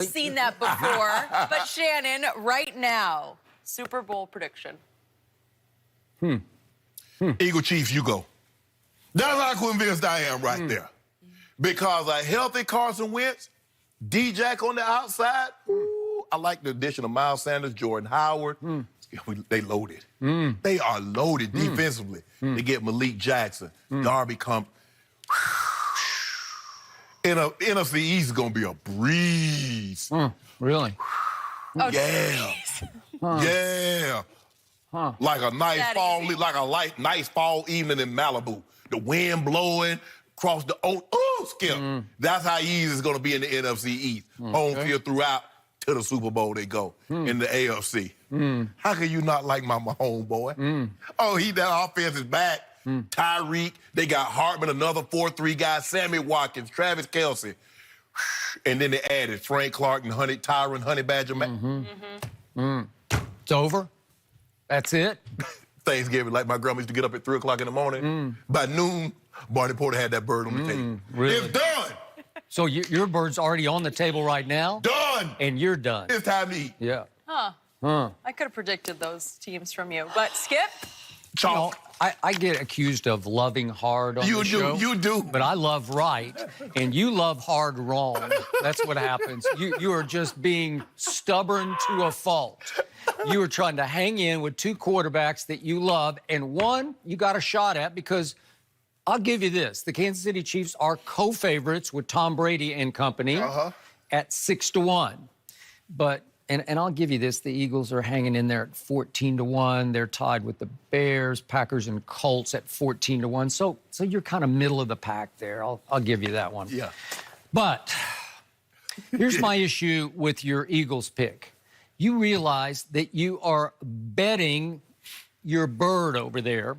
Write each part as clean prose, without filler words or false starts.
Seen that before. But Shannon, right now, Super Bowl prediction. Eagle Chiefs, you go. That's how convinced I am right there. Because a healthy Carson Wentz, D-Jack on the outside, ooh, I like the addition of Miles Sanders, Jordan Howard. They loaded. They are loaded defensively. They get Malik Jackson. Darby come. NFC East is going to be a breeze. Really? Oh, Yeah. Yeah. Like a nice fall evening in Malibu. The wind blowing across the Skip. That's how easy it's going to be in the NFC East. Home field throughout to the Super Bowl they go in the AFC. How can you not like my homeboy? Oh, that offense is back. Tyreek, they got Hartman, another 4-3 guy, Sammy Watkins, Travis Kelce. And then they added Frank Clark and Tyron Honey Badger. It's over? That's it? Thanksgiving, like my grandma used to get up at 3 o'clock in the morning. By noon, Barney Porter had that bird on the table. Really? It's done. So your bird's already on the table right now? Done. And you're done. It's time to eat. Yeah. I could have predicted those teams from you. But Skip? You know, I get accused of loving hard on the show. You do. But I love right, and you love hard wrong. That's what happens. You are just being stubborn to a fault. You are trying to hang in with two quarterbacks that you love, and one you got a shot at because I'll give you this. The Kansas City Chiefs are co-favorites with Tom Brady and company at 6-1. But And I'll give you this, the Eagles are hanging in there at 14-1. They're tied with the Bears, Packers, and Colts at 14-1. So you're kind of middle of the pack there. I'll give you that one. Yeah. But here's my issue with your Eagles pick. You realize that you are betting your bird over there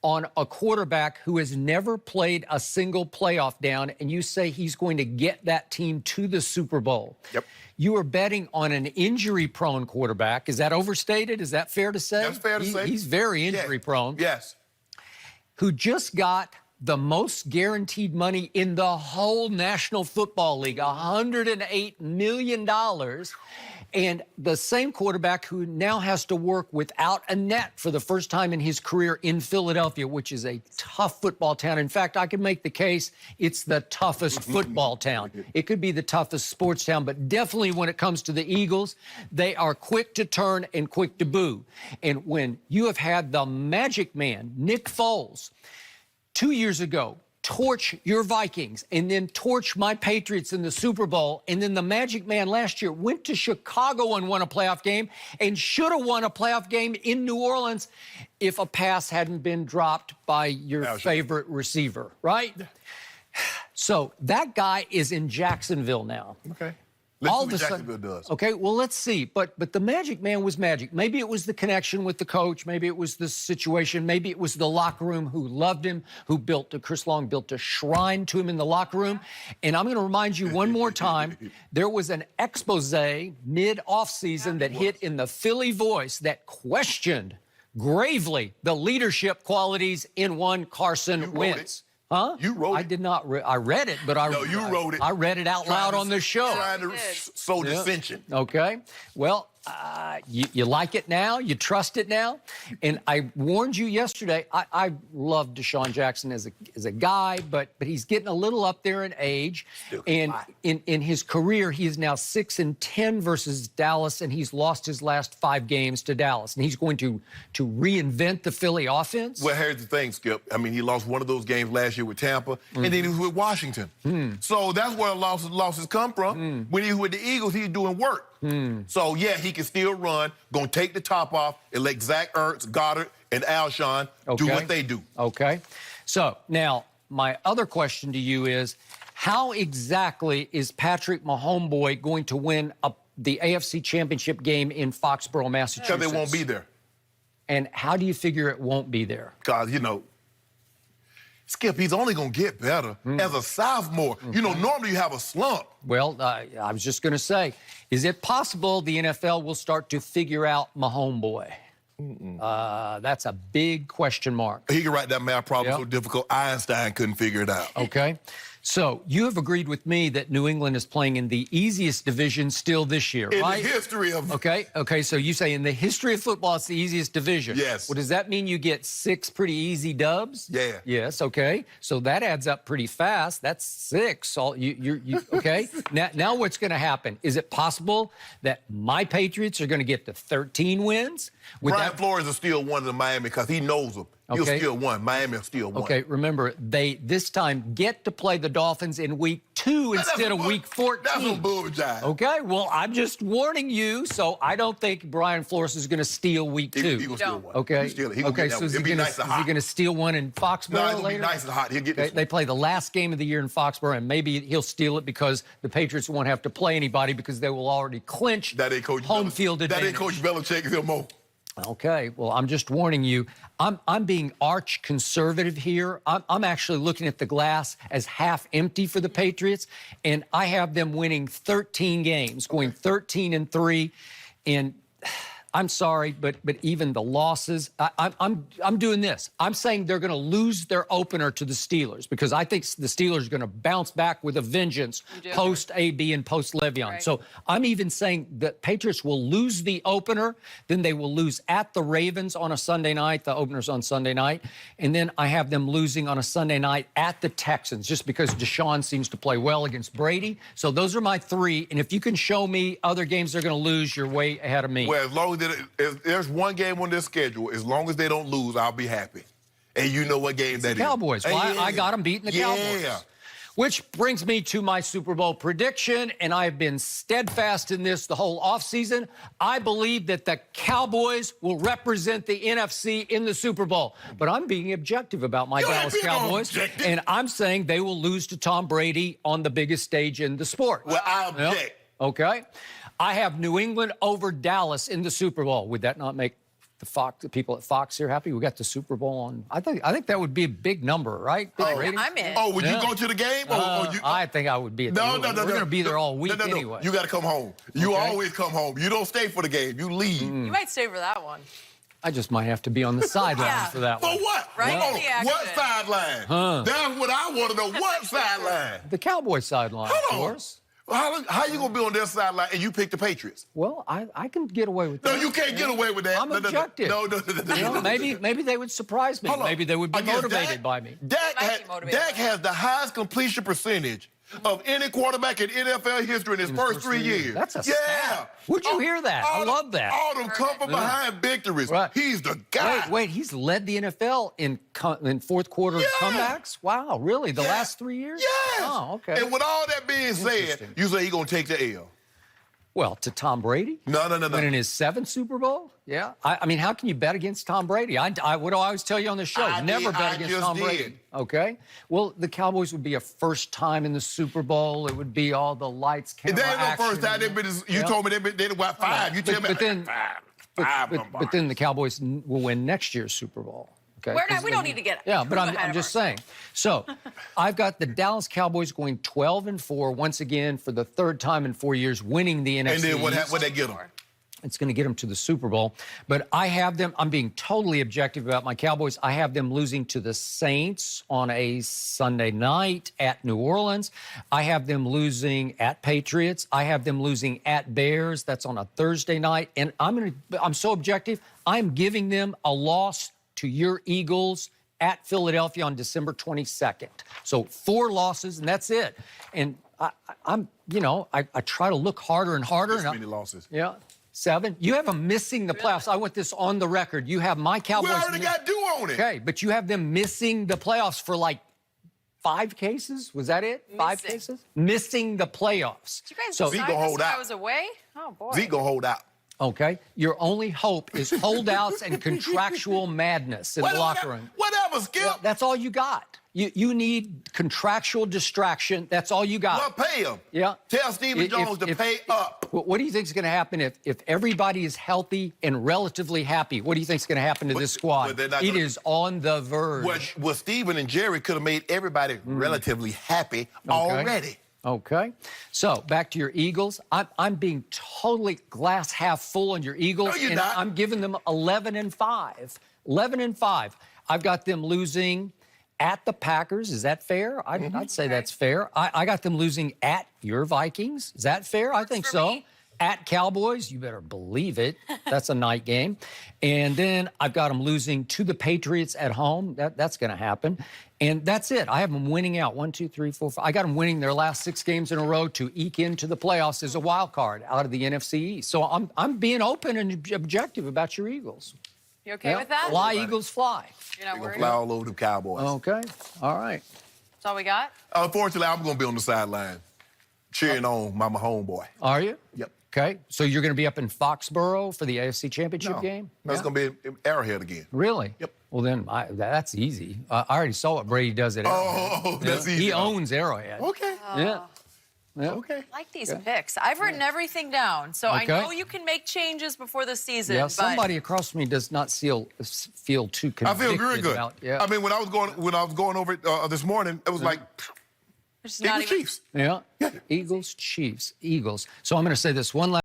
on a quarterback who has never played a single playoff down, and you say he's going to get that team to the Super Bowl. Yep. You are betting on an injury-prone quarterback. Is that overstated? Is that fair to say? That's fair to say. He's very injury-prone. Yes. Who just got the most guaranteed money in the whole National Football League, $108 million. And the same quarterback who now has to work without a net for the first time in his career in Philadelphia, which is a tough football town. In fact, I can make the case it's the toughest football town. It could be the toughest sports town, but definitely when it comes to the Eagles, they are quick to turn and quick to boo. And when you have had the magic man, Nick Foles, 2 years ago, torch your Vikings and then torch my Patriots in the Super Bowl. And then the Magic Man last year went to Chicago and won a playoff game and should have won a playoff game in New Orleans if a pass hadn't been dropped by your favorite receiver, right? So that guy is in Jacksonville now. Okay. Let's see what Jacksonville does. Okay, well, let's see. But the Magic Man was magic. Maybe it was the connection with the coach. Maybe it was the situation. Maybe it was the locker room who loved him, Chris Long built a shrine to him in the locker room. And I'm going to remind you one more time, there was an expose mid-offseason that hit in the Philly Voice that questioned gravely the leadership qualities in one Carson Wentz. Huh? You wrote it. I did not. I read it, but No, you wrote it. I read it out loud on the show. Trying to sow dissension. Okay. Well, you like it now. You trust it now. And I warned you yesterday. I love Deshaun Jackson as a guy, but he's getting a little up there in age. And in his career, he is now 6-10 versus Dallas, and he's lost his last 5 games to Dallas. And he's going to reinvent the Philly offense. Well, here's the thing, Skip. I mean, he lost one of those games last year with Tampa, and then he was with Washington. So that's where losses come from. When he was with the Eagles, he's doing work. So, yeah, he can still run, going to take the top off and let Zach Ertz, Goddard, and Alshon do what they do. Okay. So, now, my other question to you is, how exactly is Patrick Mahomes going to win the AFC Championship game in Foxborough, Massachusetts? Because they won't be there. And how do you figure it won't be there? Because, you know, Skip, he's only going to get better as a sophomore. You know, normally you have a slump. Well, I was just going to say, is it possible the NFL will start to figure out Mahomes? That's a big question mark. He can write that math problem so difficult, Einstein couldn't figure it out. Okay. So you have agreed with me that New England is playing in the easiest division still this year, right? In the history of... Okay, so you say in the history of football, it's the easiest division. Yes. Well, does that mean you get 6 pretty easy dubs? Yeah. Yes, okay. So that adds up pretty fast. That's 6. Okay? Now what's going to happen? Is it possible that my Patriots are going to get to 13 wins? Brian Flores is still one of the Miami because he knows them. He'll still won. Miami will still won. Okay, remember, they this time get to play the Dolphins in week 2 instead of week 14. That's some bullshit. Okay, well, I'm just warning you, so I don't think Brian Flores is going to steal week 2. He will steal one. Okay, He'll steal it. He gonna get that so one. is he It'll be nice and hot. going to steal one in Foxborough No, it'll later? be nice and hot. He'll get this one. They play the last game of the year in Foxborough, and maybe he'll steal it because the Patriots won't have to play anybody because they will already clinch home field advantage. That ain't Coach Belichick no more. Okay, well, I'm just warning you. I'm being arch conservative here. I'm actually looking at the glass as half empty for the Patriots, and I have them winning 13 games, going 13-3, and I'm sorry, but even the losses, I'm doing this. I'm saying they're going to lose their opener to the Steelers because I think the Steelers are going to bounce back with a vengeance post-AB and post-Le'Veon. Right. So I'm even saying that Patriots will lose the opener, then they will lose at the Ravens on a Sunday night. The opener's on Sunday night. And then I have them losing on a Sunday night at the Texans just because Deshaun seems to play well against Brady. So those are my 3. And if you can show me other games they're going to lose, you're way ahead of me. Well, as long as if there's one game on this schedule, as long as they don't lose, I'll be happy. And you know what game that is. Cowboys. Well, I got them beating the Cowboys. Yeah. Which brings me to my Super Bowl prediction, and I've been steadfast in this the whole offseason. I believe that the Cowboys will represent the NFC in the Super Bowl. But I'm being objective about my Dallas Cowboys, and I'm saying they will lose to Tom Brady on the biggest stage in the sport. Well, I object. Yep. Okay. I have New England over Dallas in the Super Bowl. Would that not make the people at Fox here happy? We got the Super Bowl on. I think that would be a big number, right? Big ratings. I'm in. Oh, would you go to the game? I think I would be at the game. We're going to be there all week anyway. You got to come home. You always come home. You don't stay for the game. You leave. You might stay for that one. I just might have to be on the sidelines for that one. For what? Right in the action. What sideline? That's what I want to know. What sideline? The Cowboy sideline, of course. How you going to be on their sideline and you pick the Patriots? Well, I can get away with that. No, you can't get away with that. I'm objective. No. Maybe they would surprise me. Maybe they would be motivated by me. Dak has the highest completion percentage of any quarterback in NFL history in his first 3 years. That's a stat. Where'd you hear that? I love that. All them come from behind victories. Right. He's the guy. Wait, he's led the NFL in fourth quarter comebacks? Wow, really? The last 3 years? Yes. Oh, okay. And with all that being said, you say he's going to take the L. Well, to Tom Brady? No. Winning his 7th Super Bowl? Yeah. I mean, how can you bet against Tom Brady? What do I always tell you on the show? Never bet against Tom Brady. Okay. Well, the Cowboys would be a first time in the Super Bowl. It would be all the lights, camera action. They ain't no first time. You told me they'd won 5. You tell me but then the Cowboys will win next year's Super Bowl. Okay. We don't need to get but I'm just saying. So I've got the Dallas Cowboys going 12-4 once again for the 3rd time in 4 years, winning the NFC. And then what they get them? It's going to get them to the Super Bowl. But I have them, I'm being totally objective about my Cowboys. I have them losing to the Saints on a Sunday night at New Orleans. I have them losing at Patriots. I have them losing at Bears. That's on a Thursday night. And I'm so objective, I'm giving them a loss to your Eagles at Philadelphia on December 22nd. So 4 losses, and that's it. And I try to look harder and harder. This many losses. Yeah. 7. You have them missing the playoffs. I want this on the record. You have my Cowboys. We already got due on it. Okay, but you have them missing the playoffs for like 5 cases. Was that it? 5 cases? Missing the playoffs. Did you guys Zeke gonna hold out. I was away? Oh, boy. Zeke gonna hold out. Okay. Your only hope is holdouts and contractual madness in the locker room. Whatever, Skip. Yeah, that's all you got. You need contractual distraction. That's all you got. Well, pay him. Yeah. Tell Stephen Jones to pay up. What do you think is going to happen if everybody is healthy and relatively happy? What do you think is going to happen to this squad? It is on the verge. Well, Stephen and Jerry could have made everybody relatively happy already. Okay. So back to your Eagles. I'm being totally glass half full on your Eagles. No, you're not. I'm giving them 11-5. 11-5. I've got them losing at the Packers. Is that fair? I'd say that's fair. I got them losing at your Vikings. Is that fair? I think for so. me. At Cowboys, you better believe it. That's a night game. And then I've got them losing to the Patriots at home. That's going to happen. And that's it. I have them winning out 1, 2, 3, 4, 5. I got them winning their last 6 games in a row to eke into the playoffs as a wild card out of the NFC East. So I'm being open and objective about your Eagles. You okay with that? Fly, Eagles, fly. You're not They're worried? gonna fly all over the Cowboys. Okay. All right. That's all we got? Unfortunately, I'm gonna be on the sideline cheering on my homeboy. Are you? Yep. Okay. So you're going to be up in Foxborough for the AFC Championship game? That's Yeah. gonna be in Arrowhead again. Really? Yep. Well, then that's easy. I already saw what Brady does at Arrowhead. Oh, that's easy. He owns Arrowhead. Okay. Yeah. Yeah. Okay. I like these picks. I've written everything down, so I Okay. know you can make changes before the season. Yeah, but somebody across from me does not feel too I convicted feel very good. about. Yeah. I mean, when I was going over it this morning, it was like it's not Eagles even. Chiefs. Yeah. Eagles, Chiefs, Eagles. So I'm going to say this one last.